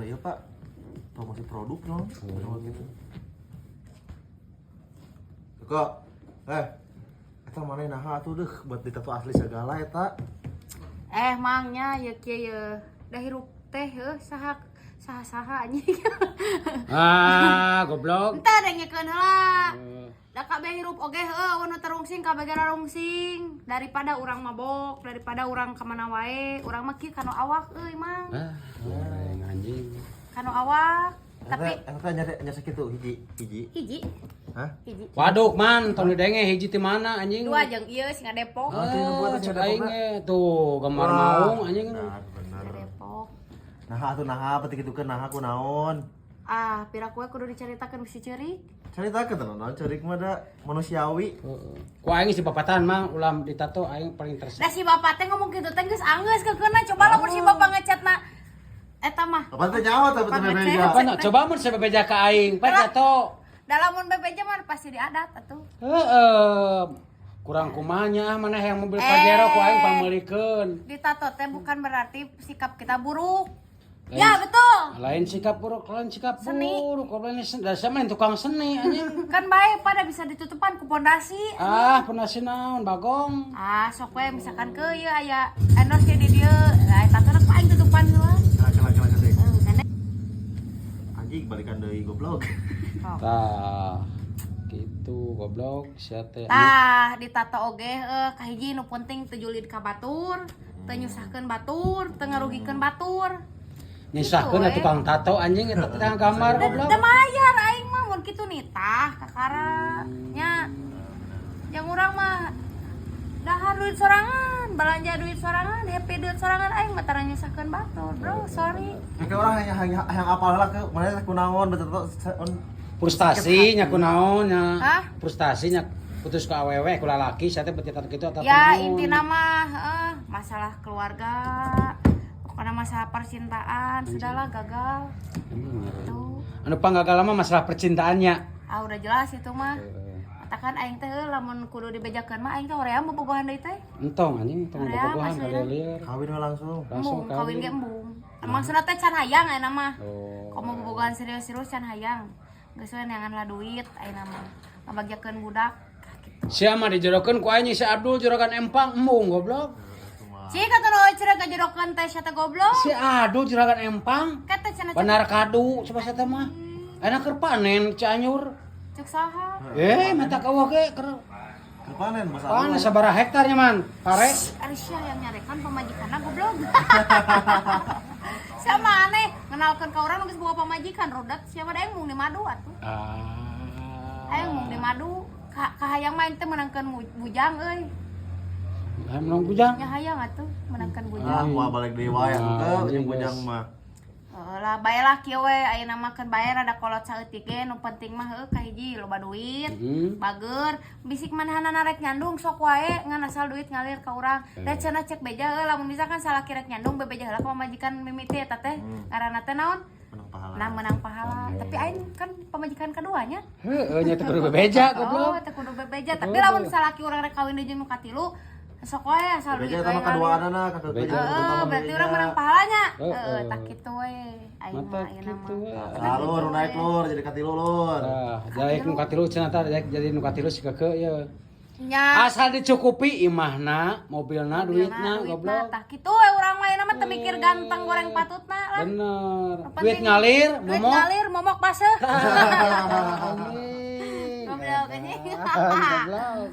ya Pak, promosi produk dong. Gitu. Kok, eta mana naha tuh deh buat ditato asli segala eta. Mangnya ya kieu ye. Da hirup teh saha anjing. Goblok. Entah da ngekeun heula. Da kabeh hirup oge heuh anu terungsing kabeh gara rungsing daripada urang mabok, daripada urang ka mana wae, urang mah kieu kanu awak euy Mang. Anjing. Kanu awak. Tapi eta nya sakitu hiji. Hah? Hiji. Waduk man, tong didenge hiji ti mana anjing? Dua jeung ieu singa Depok. Cek aing tuh gambar maung anjing. Bener. Depok. Naha peti kitu naha kunaon? Pira kue kudu diceritakeun bisi ceurik. Caritakeun teh naon ceurik mah da manusiawi. Ku aing si papatan mah ulam ditato aing paling terus. Da si bapak teh ngomong kitu teh geus anggeus keukeunan coba lamun si bapak ngechatna eta mah. Apa teh nyaho teh betul bebeja. Apa coba mun sabebeja ka aing, pa tato. Da lamun bebeja mah pasti diadat atuh. Kurang kumanya mana yang mobil Pajero ku aing pameulikeun. Ditato teh bukan berarti sikap kita buruk. Ya betul. Lain sikap buruk, lain sikap Seni. buruk. Lain sama yang tukang seni anjing. Kan baik pada bisa ditutupan ku pondasi. Pondasi naon bagong. Sok we misalkan ke ieu aya endorse di dieu. Lah eta teh paling tutupan heula. Kena teh. Kene. Anjing balikan deui goblok. Tah. Gitu goblok sia teh. Ditato oge kahiji nu penting teu julid ka batur, teu nyusahkeun batur, teu ngarugikeun batur. Nyisahkeun Gitu, tukang tato anjing eta tukang gambar goblok. Da mayar aing mah mun kitu nitah kakara nya. Yang urang mah dahar duit sorangan, belanja duit sorangan, happy duit sorangan aing mah tara nyusahkeun batur, bro. Sorry. Kayak orang yang apal lah ke mana teh kunaon betul Frustasi nya kunaon nya. Hah? Frustasi nya putus ku awewe ku lalaki sia teh beuti kitu atau Ya intina mah masalah keluarga. Pokoknya masalah percintaan sudahlah gagal. Tuh. Anu panggagal mah masalah percintaannya. Udah jelas itu mah. Katakan aing teh lamun kudu dibejakeun mah aing teh hoream bobogohan deui teh. Entong anjing tong Hoream bobogohan aslinya. kalieur. kawin we langsung. Langsung Embung kawin ge embung. Maksudna teh can hayang ayeuna mah. Oh. Komo bobogohan serius-serius can hayang. Geus we neangan lah duit ayeuna mah. Ngabagjakeun budak. Sia mah dijodokeun ku aing si Abdul jorokan empang embung goblok. Cik kata nu cerita kajerokan teh sia teh goblok. Si Abdul jorokan empang. Kata cenah Benar kadu coba saya mah. Enak keur panen Cianjur. cek saha? Mata kawah ge keur Kepanen Mas panen sabaraha hektarnya man. Pare. Ari sia yang nyarekan pamajikanna goblok. Sama aneh ngenalkeun ka urang geus boga pamajikan rodat sia mah aing mung di madu atuh. Aing mung di madu ka hayang main teh menangkeun bujang euy. Menang bujang. Nya hayang atuh menangkeun bujang. Wah balik deui wae atuh jeung bujang mah. Lah bae lah kieu we ayeuna mah keun bae rada kolot saeutik ge nu penting mah kahiji loba duit. Bager bisik manehana rek nyandung sok wae ngan asal duit ngalir ka urang. Da cenah cek beja lamun misalkan salah kirek nyandung bebeja heula ka pamajikan mimiti eta teh. Ngaranna teh naon? Menang pahala. Tapi aing kan pamajikan kaduanya. Nya teh kudu bebeja goblok. Teh kudu bebeja. Tapi lamun salaki urang rek kawin deui jeung nu katilu sok wae asal duit Beja wae eta kaduaanana kakak beja. berarti urang menang pahalanya. Tak kitu we. Aing mah ayeuna mah. Lur naik lur jadi katilu lur. Jadi nu katilu cenah tah jadi nu katilu si keke ieu. Nya Asal dicukupi imahna, mobilna, duitna goblok. tah kitu we urang mah ayeuna mah teu mikir ganteng goreng patutna lah. Bener. Penting Duit ngalir, duit momok. ngalir momok baseuh. Anjing. Goblok anjing. Goblok.